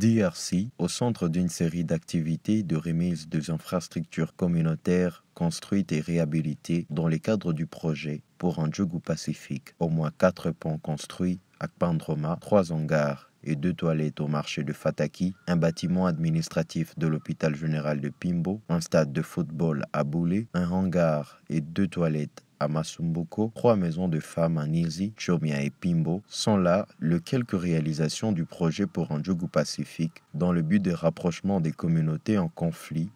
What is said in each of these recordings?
DRC, au centre d'une série d'activités de remise des infrastructures communautaires construites et réhabilitées dans le cadre du projet pour un Djougou Pacifique. Au moins 4 ponts construits à Kpandroma, 3 hangars et 2 toilettes au marché de Fataki, un bâtiment administratif de l'hôpital général de Pimbo, un stade de football à Boulé, un hangar et 2 toilettes à Masumbuko, 3 maisons de femmes à Nizi, Chomia et Pimbo sont là les quelques réalisations du projet pour un Djougou Pacifique dans le but de rapprochement des communautés en conflit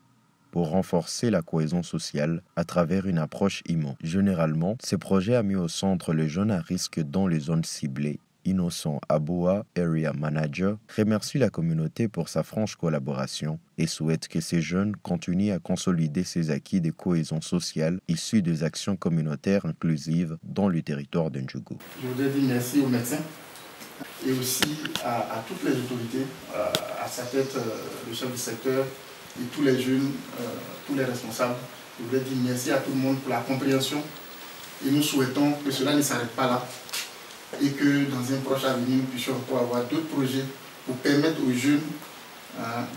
pour renforcer la cohésion sociale à travers une approche IMO. Généralement, ce projet a mis au centre les jeunes à risque dans les zones ciblées. Innocent Aboua, Area Manager, remercie la communauté pour sa franche collaboration et souhaite que ces jeunes continuent à consolider ces acquis de cohésion sociale issus des actions communautaires inclusives dans le territoire de Ndjougou. Je voudrais dire merci aux médecins et aussi à toutes les autorités, à sa tête le chef du secteur et tous les jeunes, tous les responsables. Je voudrais dire merci à tout le monde pour la compréhension et nous souhaitons que cela ne s'arrête pas là et que dans un proche avenir, nous puissions encore avoir d'autres projets pour permettre aux jeunes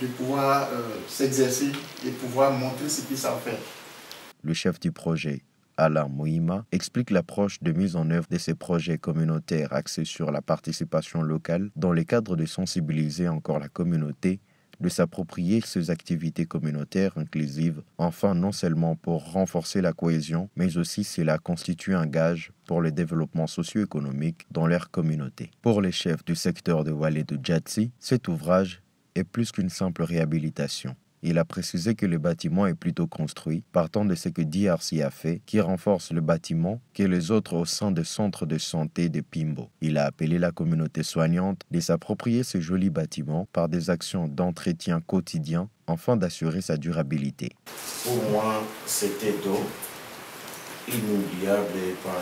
de pouvoir s'exercer et pouvoir montrer ce qu'ils savent faire. Le chef du projet, Alain Moïma, explique l'approche de mise en œuvre de ces projets communautaires axés sur la participation locale dans le cadre de sensibiliser encore la communauté de s'approprier ces activités communautaires inclusives, enfin non seulement pour renforcer la cohésion, mais aussi cela constitue un gage pour le développement socio-économique dans leur communauté. Pour les chefs du secteur de Walé de Djatsi, cet ouvrage est plus qu'une simple réhabilitation. Il a précisé que le bâtiment est plutôt construit, partant de ce que DRC a fait, qui renforce le bâtiment que les autres au sein des centres de santé de Pimbo. Il a appelé la communauté soignante de s'approprier ce joli bâtiment par des actions d'entretien quotidien afin d'assurer sa durabilité. Pour moi, c'était inoubliable par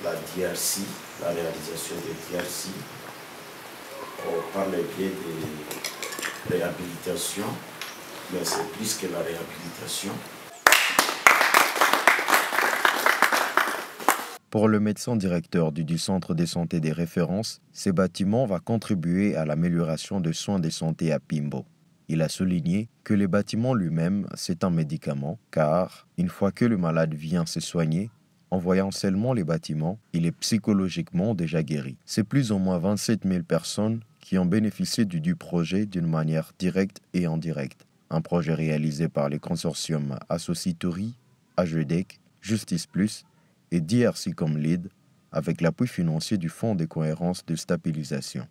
la DRC, la réalisation de DRC, par le biais de réhabilitation, mais c'est plus que la réhabilitation. Pour le médecin directeur du centre de santé des références, ce bâtiment va contribuer à l'amélioration des soins de santé à Pimbo. Il a souligné que le bâtiment lui-même, c'est un médicament, car une fois que le malade vient se soigner, en voyant seulement les bâtiments, il est psychologiquement déjà guéri. C'est plus ou moins 27 000 personnes qui ont bénéficié du projet d'une manière directe et indirecte. Un projet réalisé par les consortiums Associtori, AGEDEC, Justice Plus et DRC comme lead, avec l'appui financier du Fonds de cohérence de stabilisation.